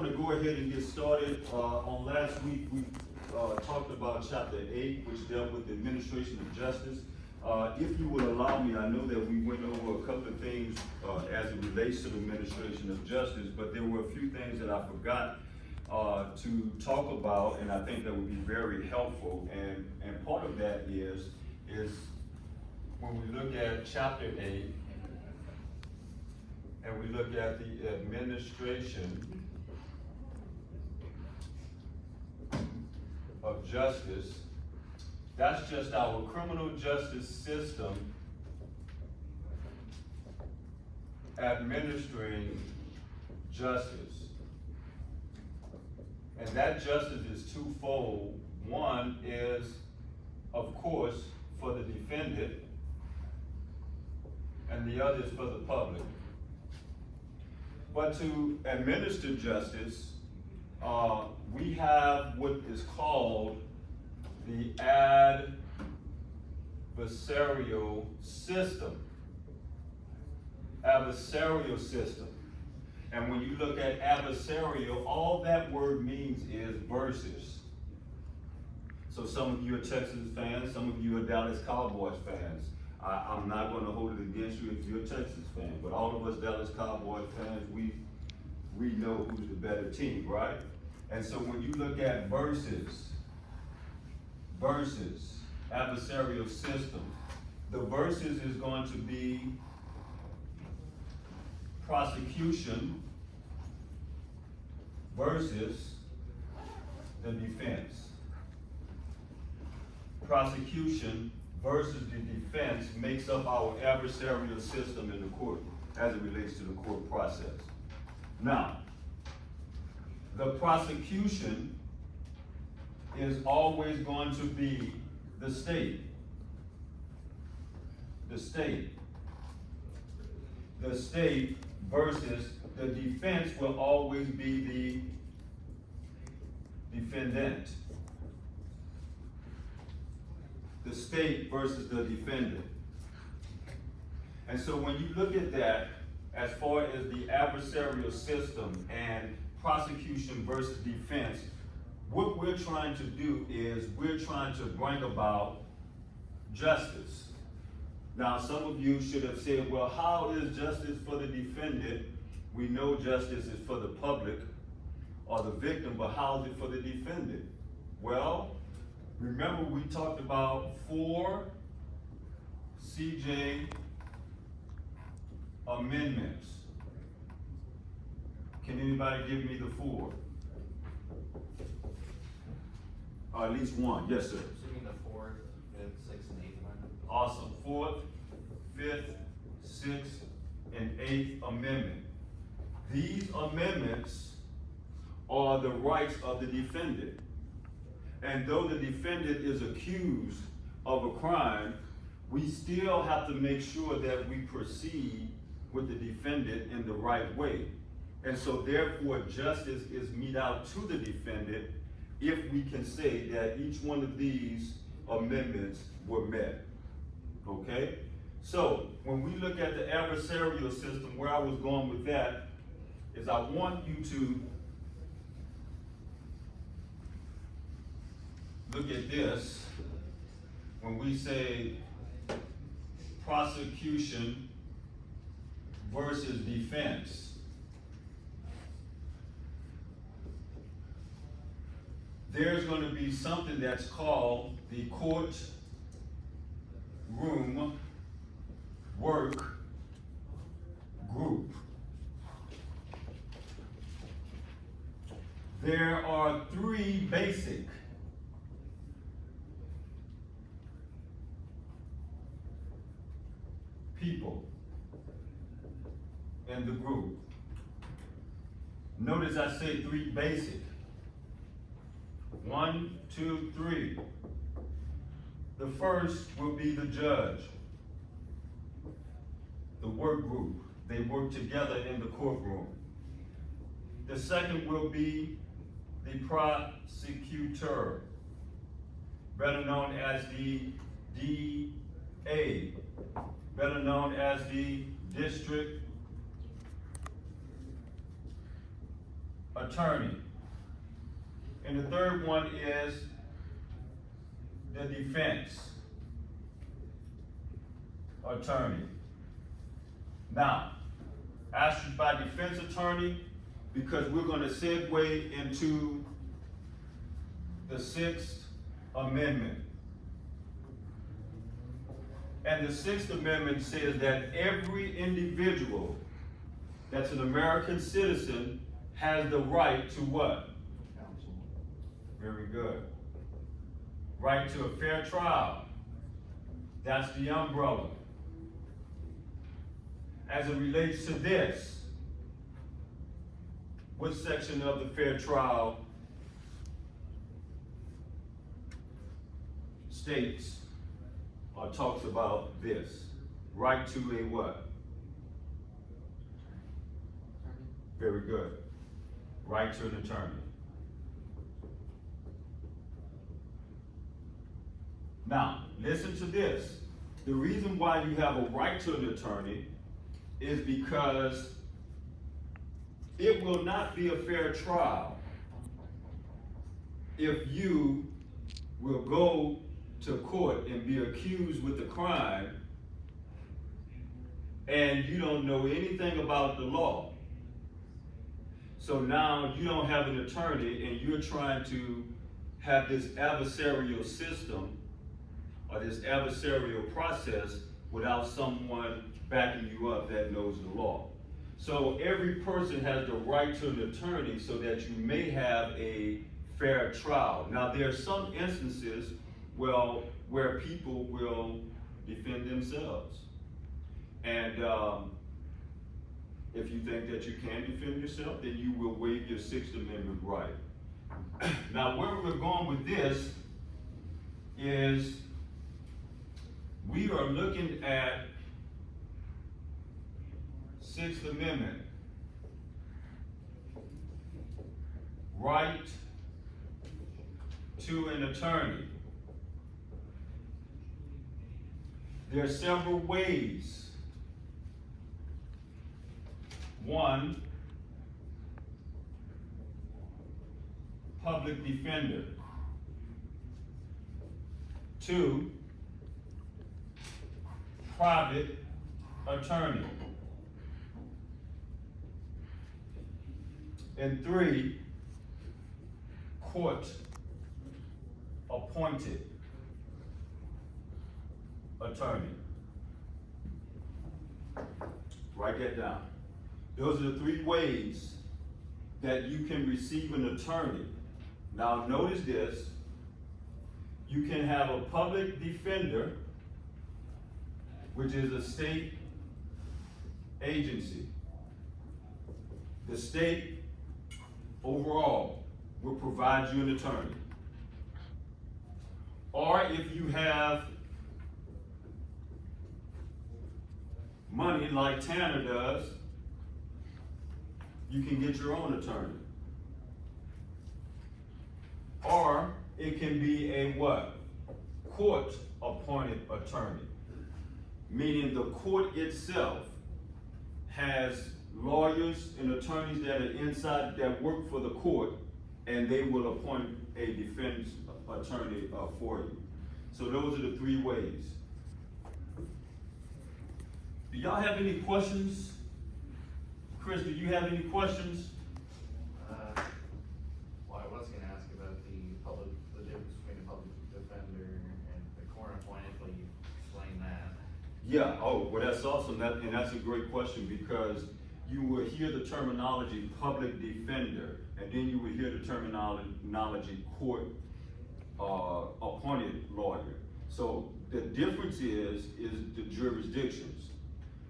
gonna go ahead and get started. On last week, we talked about chapter 8, which dealt with the administration of justice. If you would allow me, I know that we went over a couple of things as it relates to the administration of justice, but there were a few things that I forgot to talk about, and I think that would be very helpful. And part of that is when we look at chapter 8, and we look at the administration of justice, that's just our criminal justice system administering justice. And that justice is twofold. One is, of course, for the defendant, and the other is for the public. But to administer justice, we have what is called the adversarial system. Adversarial system. And when you look at adversarial, all that word means is versus. So some of you are Texas fans, some of you are Dallas Cowboys fans. I'm not going to hold it against you if you're a Texas fan, but all of us Dallas Cowboys fans, we know who's the better team, right? And so when you look at versus, adversarial system, the versus is going to be prosecution versus the defense. Prosecution versus the defense makes up our adversarial system in the court as it relates to the court process. Now, the prosecution is always going to be the state. The state. The state versus the defense will always be the defendant. The state versus the defendant. And so when you look at that, as far as the adversarial system and prosecution versus defense, what we're trying to do is we're trying to bring about justice. Now, some of you should have said, well, how is justice for the defendant? We know justice is for the public or the victim, but how is it for the defendant? Well, remember we talked about 4 CJ amendments. Can anybody give me the 4? Or at least one. Yes, sir. So you mean the 4th, 5th, 6th, and 8th amendment? Awesome. 4th, 5th, 6th, and 8th amendment. These amendments are the rights of the defendant. And though the defendant is accused of a crime, we still have to make sure that we proceed with the defendant in the right way. And so therefore justice is mete out to the defendant if we can say that each one of these amendments were met. Okay? So when we look at the adversarial system, where I was going with that is I want you to look at this when we say prosecution versus defense. There's going to be something that's called the court room work group. There are 3 basic people in the group. Notice I say 3 basic. 1, 2, 3. The first will be the judge, the work group. They work together in the courtroom. The second will be the prosecutor, better known as the DA, better known as the district attorney. And the third one is the defense attorney. Now, asterisk by defense attorney, because we're going to segue into the Sixth Amendment. And the Sixth Amendment says that every individual that's an American citizen has the right to what? Counsel. Very good. Right to a fair trial. That's the umbrella. As it relates to this, what section of the fair trial states or talks about this? Right to a what? Very good. Right to an attorney. Now, listen to this. The reason why you have a right to an attorney is because it will not be a fair trial if you will go to court and be accused with a crime and you don't know anything about the law. So now you don't have an attorney and you're trying to have this adversarial system or this adversarial process without someone backing you up that knows the law. So every person has the right to an attorney so that you may have a fair trial. Now there are some instances, well, where people will defend themselves. And if you think that you can defend yourself, then you will waive your Sixth Amendment right. Now where we're going with this is we are looking at Sixth Amendment, right to an attorney. There are several ways. One, public defender. Two, private attorney. And three, court appointed attorney. Write that down. Those are the three ways that you can receive an attorney. Now notice this, you can have a public defender, which is a state agency. The state overall will provide you an attorney. Or if you have money like Tanner does, you can get your own attorney. Or it can be a what? Court appointed attorney. Meaning the court itself has lawyers and attorneys that are inside that work for the court, and they will appoint a defense attorney for you. So those are the three ways. Do y'all have any questions? Chris, do you have any questions? Well, I was gonna ask about the difference between a public defender and the court appointed, but you explained that. Yeah, oh, well, that's awesome, and that's a great question, because you will hear the terminology public defender, and then you will hear the terminology court appointed lawyer. So the difference is the jurisdictions.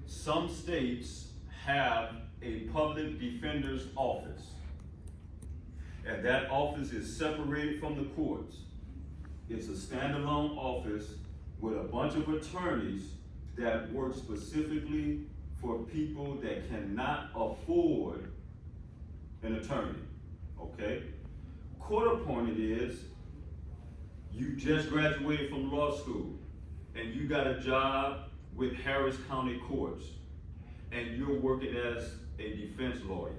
Some states have a public defender's office, and that office is separated from the courts. It's a standalone office with a bunch of attorneys that work specifically for people that cannot afford an attorney, okay? Court appointed is, you just graduated from law school and you got a job with Harris County Courts and you're working as a defense lawyer.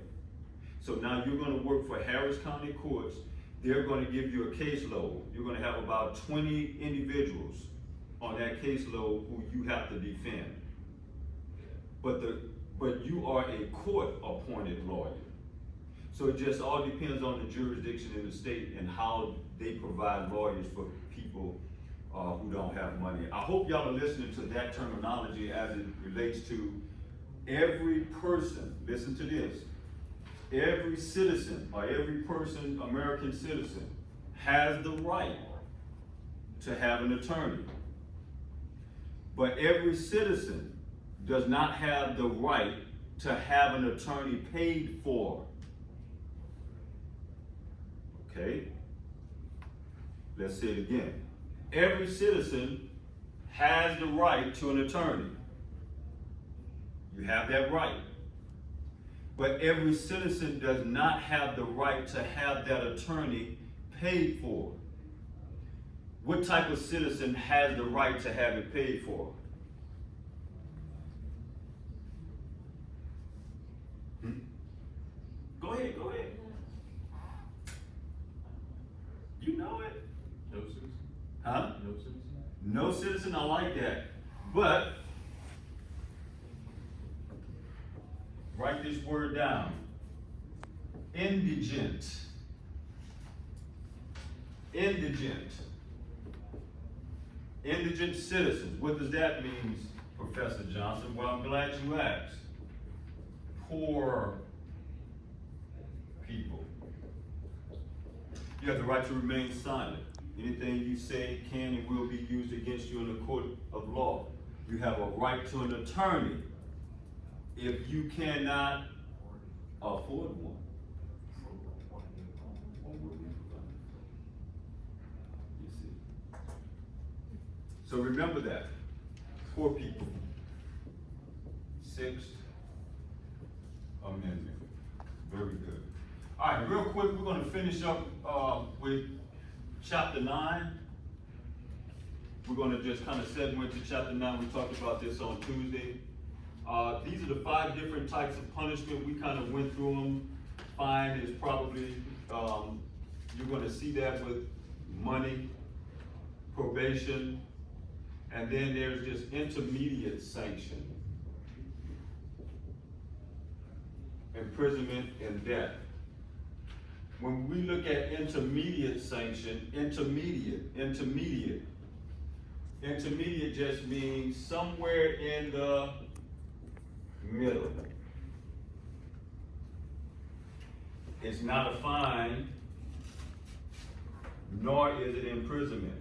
So now you're gonna work for Harris County Courts. They're gonna give you a caseload. You're gonna have about 20 individuals on that caseload who you have to defend. But you are a court-appointed lawyer. So it just all depends on the jurisdiction in the state and how they provide lawyers for people who don't have money. I hope y'all are listening to that terminology as it relates to every person. Listen to this. Every citizen or every person, American citizen, has the right to have an attorney. But every citizen does not have the right to have an attorney paid for. Okay? Let's say it again. Every citizen has the right to an attorney. You have that right. But every citizen does not have the right to have that attorney paid for. What type of citizen has the right to have it paid for? Go ahead. You know it. No citizen? Huh? No citizen? No citizen, I like that. But, write this word down. Indigent. Indigent. Indigent citizens. What does that mean, Professor Johnson? Well, I'm glad you asked. Poor people. You have the right to remain silent. Anything you say can and will be used against you in a court of law. You have a right to an attorney if you cannot afford one. You see. So remember that. Poor people. Sixth Amendment. Very good. All right, real quick, we're going to finish up with chapter 9. We're going to just kind of segue into chapter 9. We talked about this on Tuesday. These are the 5 different types of punishment. We kind of went through them. Fine is probably, you're going to see that with money, probation, and then there's this intermediate sanction. Imprisonment and death. When we look at intermediate sanction, intermediate just means somewhere in the middle. It's not a fine, nor is it imprisonment.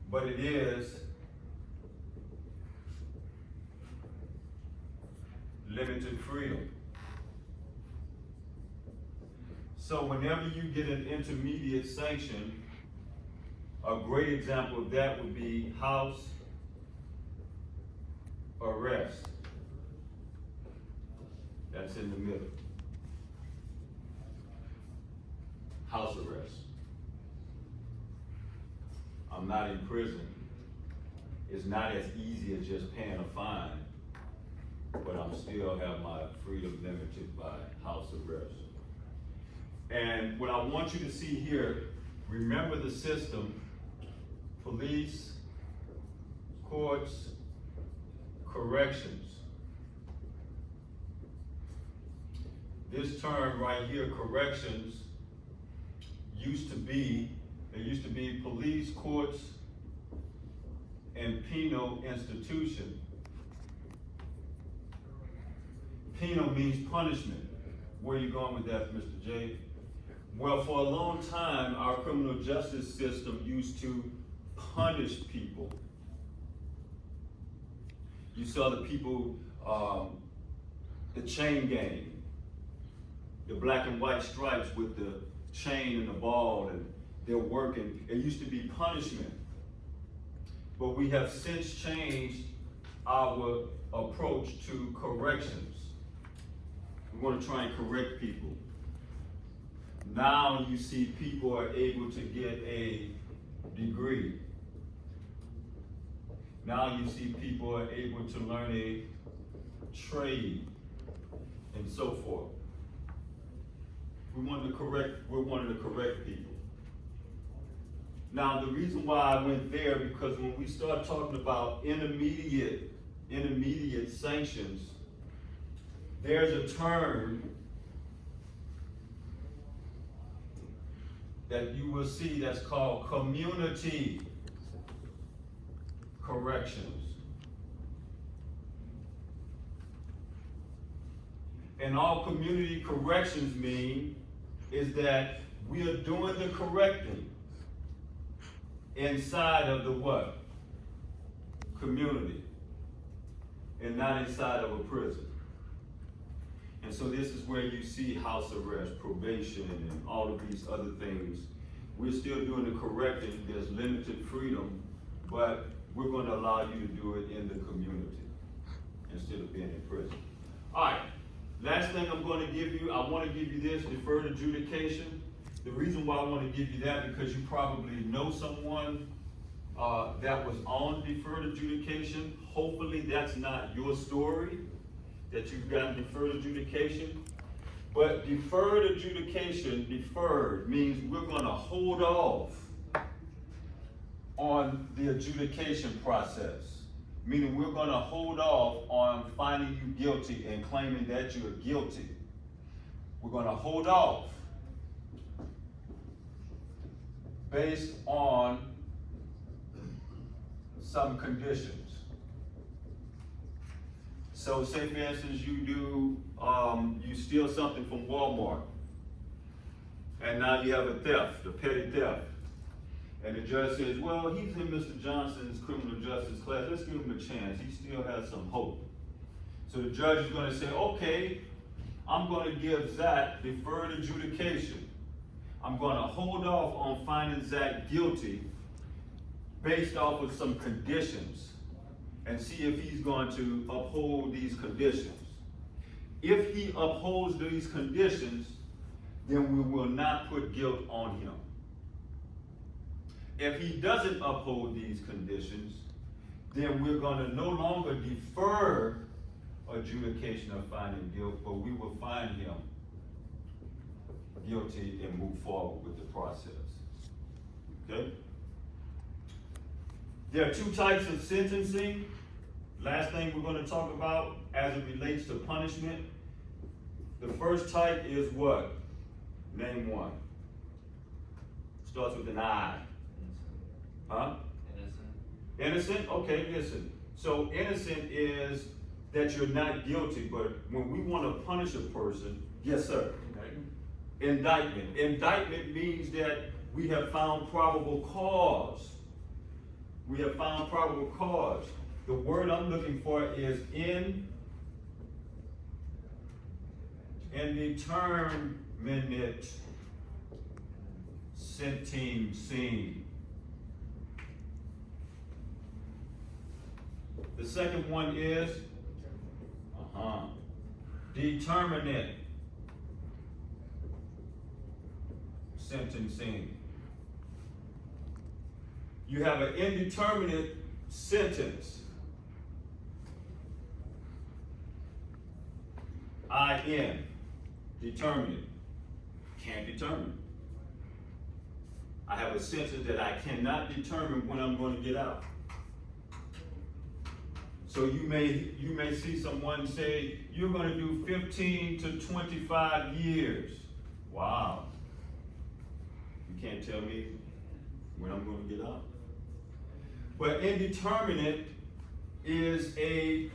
But it is limited freedom. So whenever you get an intermediate sanction, a great example of that would be house arrest. That's in the middle. House arrest. I'm not in prison. It's not as easy as just paying a fine, but I'm still have my freedom limited by house arrest. And what I want you to see here, remember the system: police, courts, corrections. This term right here, corrections, used to be police, courts, and penal institution. Penal means punishment. Where are you going with that, Mr. J? Well, for a long time, our criminal justice system used to punish people. You saw the people, the chain gang, the black and white stripes with the chain and the ball, and they're working. It used to be punishment. But we have since changed our approach to corrections. We want to try and correct people. Now you see people are able to get a degree. Now you see people are able to learn a trade and so forth. We're one of the correct people. Now the reason why I went there, because when we start talking about intermediate sanctions, there's a term that you will see that's called community corrections. And all community corrections mean is that we are doing the correcting inside of the what? Community. And not inside of a prison. And so this is where you see house arrest, probation, and all of these other things. We're still doing the correcting. There's limited freedom, but we're going to allow you to do it in the community instead of being in prison. All right, last thing I'm going to give you, I want to give you this, deferred adjudication. The reason why I want to give you that, because you probably know someone that was on deferred adjudication. Hopefully that's not your story, that you've gotten deferred adjudication. But deferred adjudication, deferred, means we're going to hold off on the adjudication process. Meaning we're going to hold off on finding you guilty and claiming that you're guilty. We're going to hold off based on some conditions. So say for instance you steal something from Walmart, and now you have a theft, a petty theft. And the judge says, well, he's in Mr. Johnson's criminal justice class, let's give him a chance, he still has some hope. So the judge is going to say, okay, I'm going to give Zach deferred adjudication. I'm going to hold off on finding Zach guilty based off of some conditions and see if he's going to uphold these conditions. If he upholds these conditions, then we will not put guilt on him. If he doesn't uphold these conditions, then we're going to no longer defer adjudication of finding guilt, but we will find him guilty and move forward with the process. Okay? There are two types of sentencing. Last thing we're going to talk about as it relates to punishment. The first type is what? Name one. Starts with an I. Huh? Innocent. Innocent? Okay, listen. So innocent is that you're not guilty, but when we want to punish a person, yes sir. Indictment. Indictment means that we have found probable cause. We have found probable cause. The word I'm looking for is indeterminate sentencing. The second one is determinate sentencing. You have an indeterminate sentence. I-N, determinate, can't determine. I have a sentence that I cannot determine when I'm going to get out. So you may see someone say, you're going to do 15 to 25 years. Wow. You can't tell me when I'm going to get out. But indeterminate is a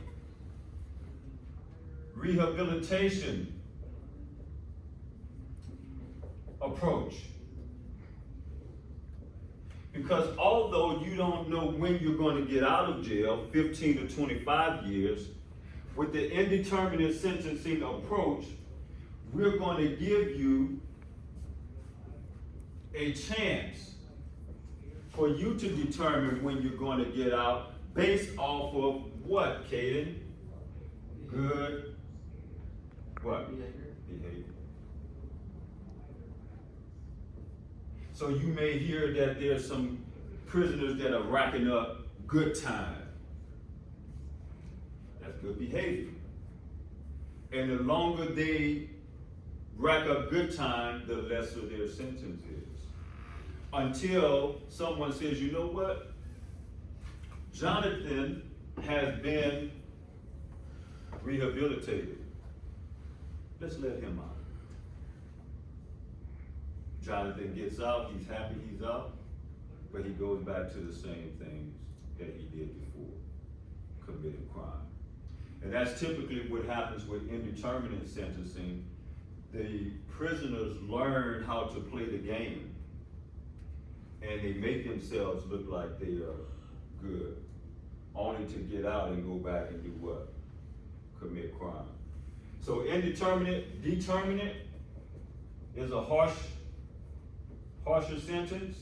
rehabilitation approach. Because although you don't know when you're going to get out of jail, 15 to 25 years, with the indeterminate sentencing approach, we're going to give you a chance for you to determine when you're going to get out based off of what, Caden? Good. What? Behavior. So you may hear that there's some prisoners that are racking up good time. good behavior. And the longer they rack up good time, the lesser their sentence is. Until someone says, you know what? Jonathan has been rehabilitated. Let's let him out. Jonathan gets out, he's happy he's out, but he goes back to the same things that he did before, committing crime. And that's typically what happens with indeterminate sentencing. The prisoners learn how to play the game, and they make themselves look like they are good, only to get out and go back and do what? Commit crime. So indeterminate, determinate is a harsher sentence.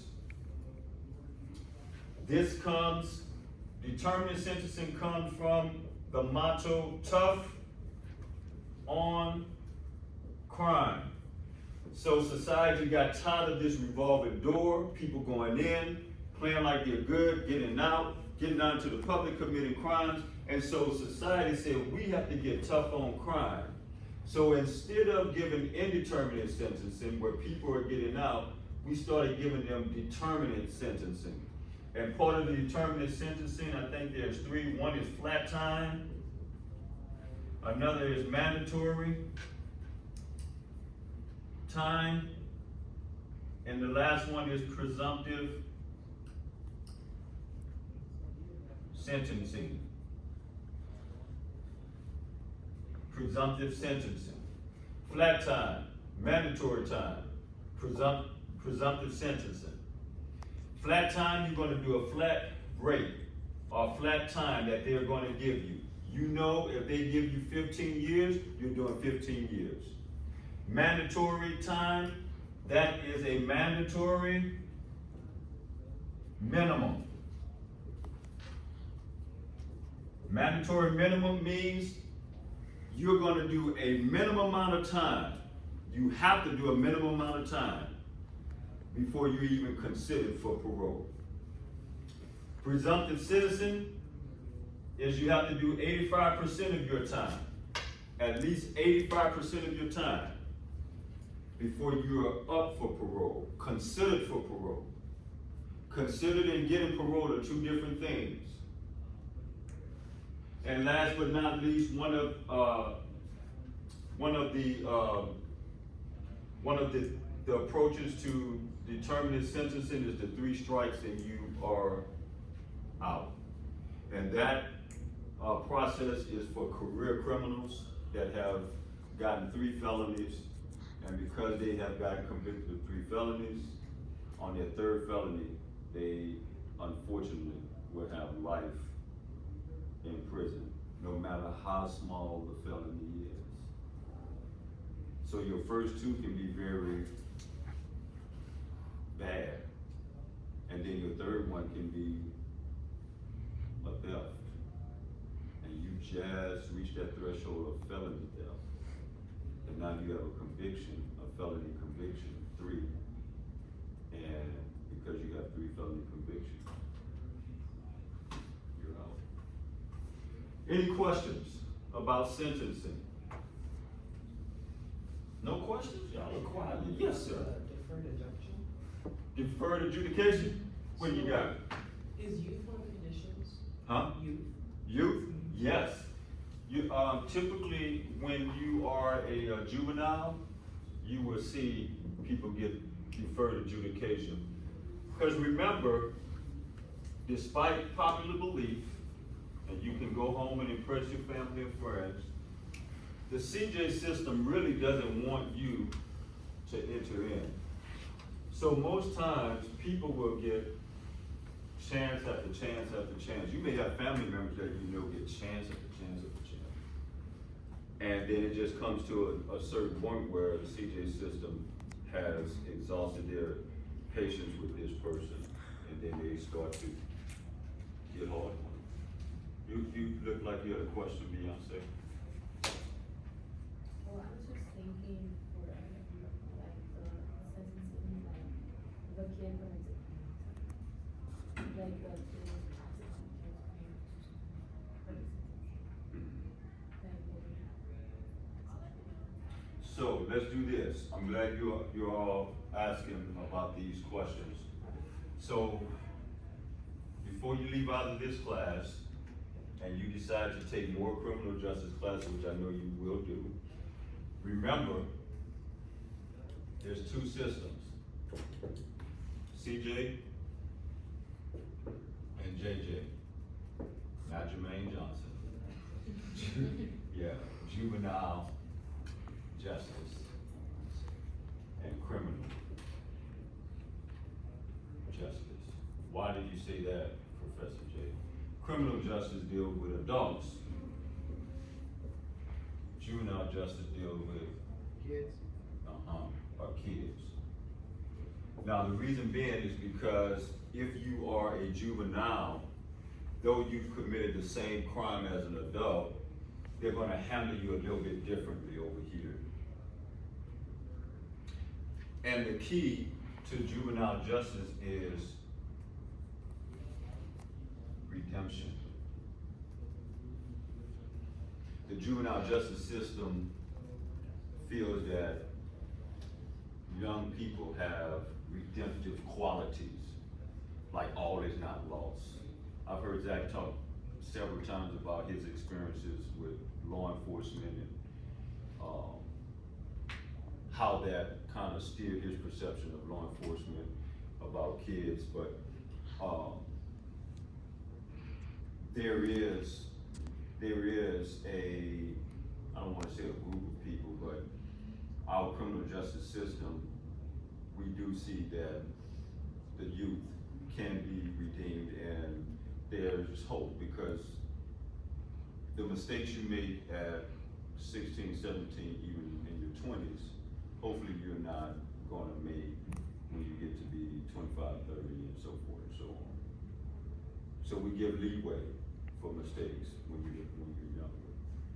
Determinate sentencing comes from the motto, tough on crime. So society got tired of this revolving door, people going in, playing like they're good, getting out to the public, committing crimes. And so society said, we have to get tough on crime. So instead of giving indeterminate sentencing where people are getting out, we started giving them determinate sentencing. And part of the determinate sentencing, I think there's three. One is flat time. Another is mandatory time. And the last one is presumptive sentencing. Presumptive sentencing. Flat time, mandatory time, presumptive sentencing. Flat time, you're going to do a flat rate or flat time that they're going to give you. You know, if they give you 15 years, you're doing 15 years. Mandatory time, that is a mandatory minimum. Mandatory minimum means you're going to do a minimum amount of time. You have to do a minimum amount of time before you're even considered for parole. Presumptive citizen is you have to do 85% of your time, at least 85% of your time before you are up for parole, considered for parole. Considered and getting parole are two different things. And last but not least, one of the approaches to determinate sentencing is the 3 strikes and you are out. And that process is for career criminals that have gotten 3 felonies, and because they have gotten convicted of 3 felonies, on their 3rd felony, they unfortunately will have life in prison, no matter how small the felony is. So your first 2 can be very bad, and then your 3rd one can be a theft, and you just reached that threshold of felony theft, and now you have a conviction, a felony conviction, 3, and because you have 3 felony convictions, you're out. Any questions about sentencing? No questions? Y'all are quiet. Yes, sir. Deferred injunction? Deferred adjudication? What do you got? Is youth one of the conditions? Huh? Youth? Youth? Yes. You, typically, when you are a juvenile, you will see people get deferred adjudication. Because remember, despite popular belief, and you can go home and impress your family and friends, the CJ system really doesn't want you to enter in. So most times, people will get chance after chance after chance. You may have family members that you know get chance after chance after chance. And then it just comes to a certain point where the CJ system has exhausted their patience with this person, and then they start to get hard. You look like you had a question, Beyonce. Well, I was just thinking for like the sentencing, like the kid when it's like the kid was practicing So let's do this. I'm glad you're all asking about these questions. So before you leave out of this class and you decide to take more criminal justice classes, which I know you will do, remember, there's two systems, CJ and JJ, not Jermaine Johnson. Yeah, juvenile justice and criminal justice. Why did you say that, Professor J? Criminal justice deals with adults. Juvenile justice deals with Kids. or kids. Now, the reason being is because if you are a juvenile, though you've committed the same crime as an adult, they're gonna handle you a little bit differently over here. And the key to juvenile justice is redemption. The juvenile justice system feels that young people have redemptive qualities, like all is not lost. I've heard Zach talk several times about his experiences with law enforcement and how that kind of steered his perception of law enforcement about kids, but there is a, I don't wanna say a group of people, but our criminal justice system, we do see that the youth can be redeemed, and there's hope, because the mistakes you make at 16, 17, even in your 20s, hopefully you're not gonna make when you get to be 25, 30, and so forth and so on. So we give leeway for mistakes when you're younger.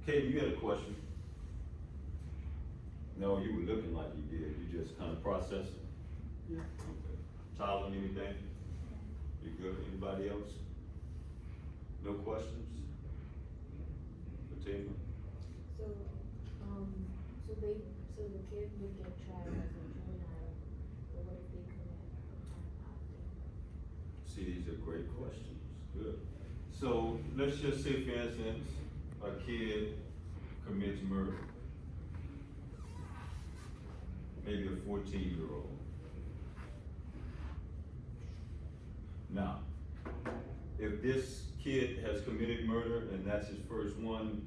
Katie, you had a question? No, you were looking like you did. You just kind of processing? Yeah. Okay. Tyler, anything? You good? Anybody else? No questions? Fatima? So, so the kid would get tried as a juvenile, but what if they commit a crime after? See, these are great questions. Good. So let's just say, for instance, a kid commits murder. Maybe a 14-year-old. Now, if this kid has committed murder and that's his first one,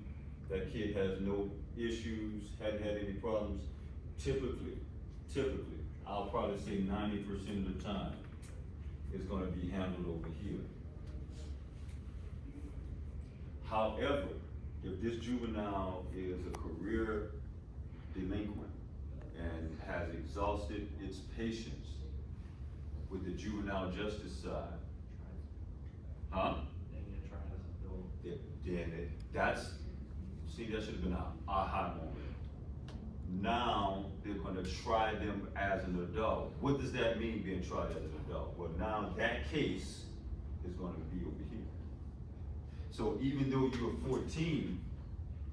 that kid has no issues, hadn't had any problems, typically, I'll probably say 90% of the time, it's gonna be handled over here. However, if this juvenile is a career delinquent and has exhausted its patience with the juvenile justice side, Then you try as an adult. See, that should have been an aha moment. Now, they're gonna try them as an adult. What does that mean, being tried as an adult? Well, now that case is gonna be over here. So even though you're 14,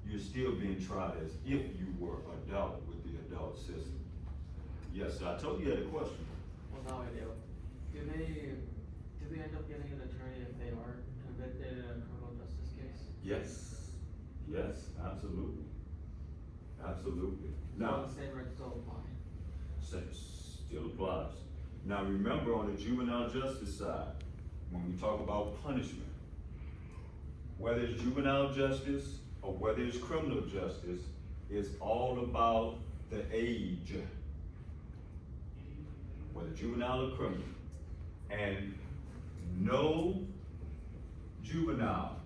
you're still being tried as if you were adult with the adult system. Yes, sir, I told you you had a question. Well, now I do. Do they end up getting an attorney if they are convicted in a criminal justice case? Yes, absolutely. Absolutely. So Now, the same rights still apply. still applies. Now remember, on the juvenile justice side, when we talk about punishment, whether it's juvenile justice or whether it's criminal justice, it's all about the age, whether juvenile or criminal. And no juvenile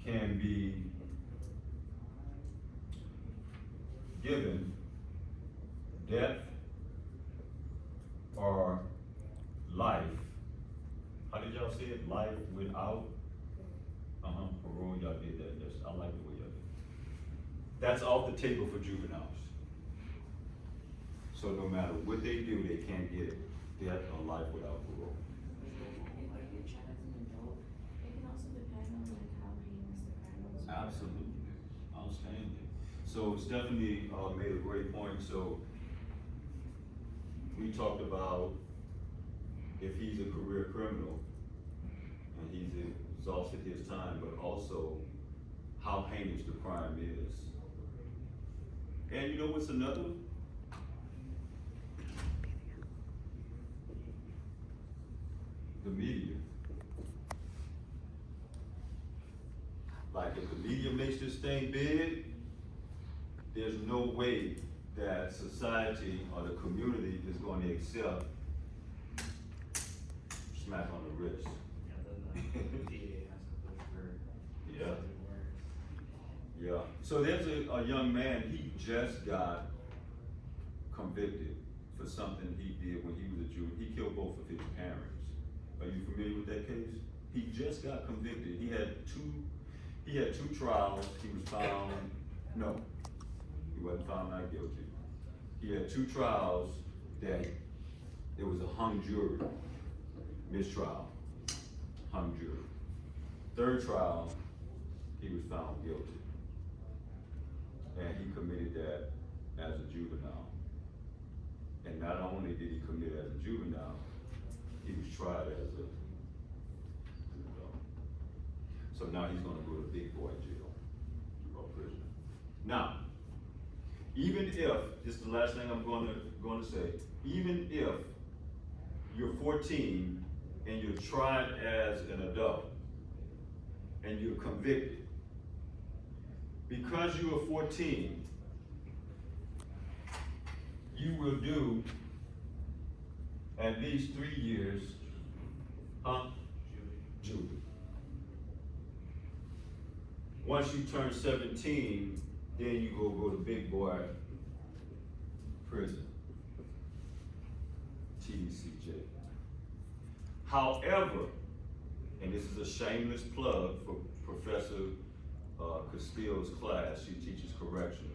can be given death or life. How did y'all say it? Life without? Parole, y'all did that. Yes, I like the way y'all did it. That's off the table for juveniles. So no matter what they do, they can't get death or life without parole. If you're tried as an adult, it can also depend on like how heinous the crime was. Absolutely, outstanding. So Stephanie, made a great point, so we talked about if he's a career criminal and he's exhausted his time, but also how heinous the crime is. And you know what's another one? The media. Like if the media makes this thing big, there's no way that society or the community is going to accept smack on the wrist. Yeah, then the DA has to push for. Yeah. something worse. Yeah, so there's a young man, he just got convicted for something he did when he was a juvenile. He killed both of his parents. Are you familiar with that case? He just got convicted. He had two trials. He was found, no, he wasn't found not guilty. He had two trials that it was a hung jury, mistrial, hung jury. Third trial, he was found guilty. And he committed that as a juvenile. And not only did he commit as a juvenile, he was tried as an adult. So now he's gonna go to big boy jail or prison. Now, even if, this is the last thing I'm gonna say, even if you're 14 and you're tried as an adult and you're convicted, because you are 14, you will do at least 3 years, juvie. Once you turn 17, then you go to big boy prison, TDCJ. However, and this is a shameless plug for Professor Castille's class, she teaches correction.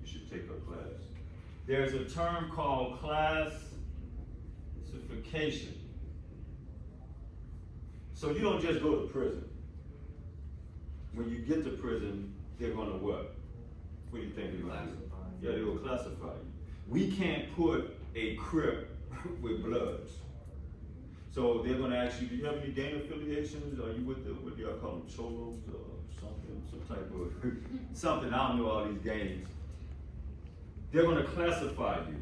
You should take her class. There's a term called classification. So you don't just go to prison. When you get to prison, they're gonna what? What do you think they're gonna do? Classify. Yeah, they will classify you. We can't put a Crip with Bloods. So they're gonna ask you, do you have any gang affiliations? Are you with the, what do y'all call them, Cholos or something, some type of, something, I don't know all these gangs. They're gonna classify you,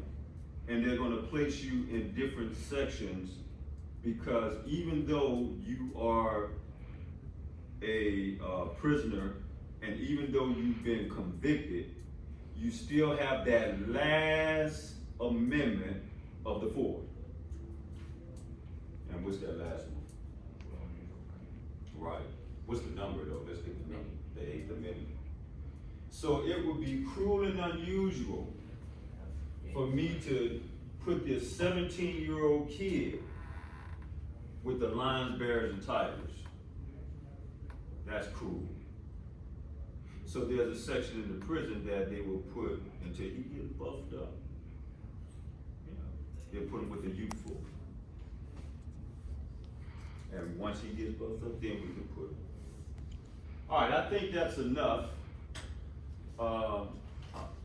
and they're gonna place you in different sections, because even though you are a prisoner, and even though you've been convicted, you still have that last amendment of the four. And what's that last one? Right. What's the number though? Let's get the number. The 8th Amendment. So it would be cruel and unusual for me to put this 17-year-old kid with the Lions, Bears, and Tigers. That's cruel. So there's a section in the prison that they will put until he gets buffed up. They'll put him with the youthful. And once he gets buffed up, then we can put him. All right, I think that's enough.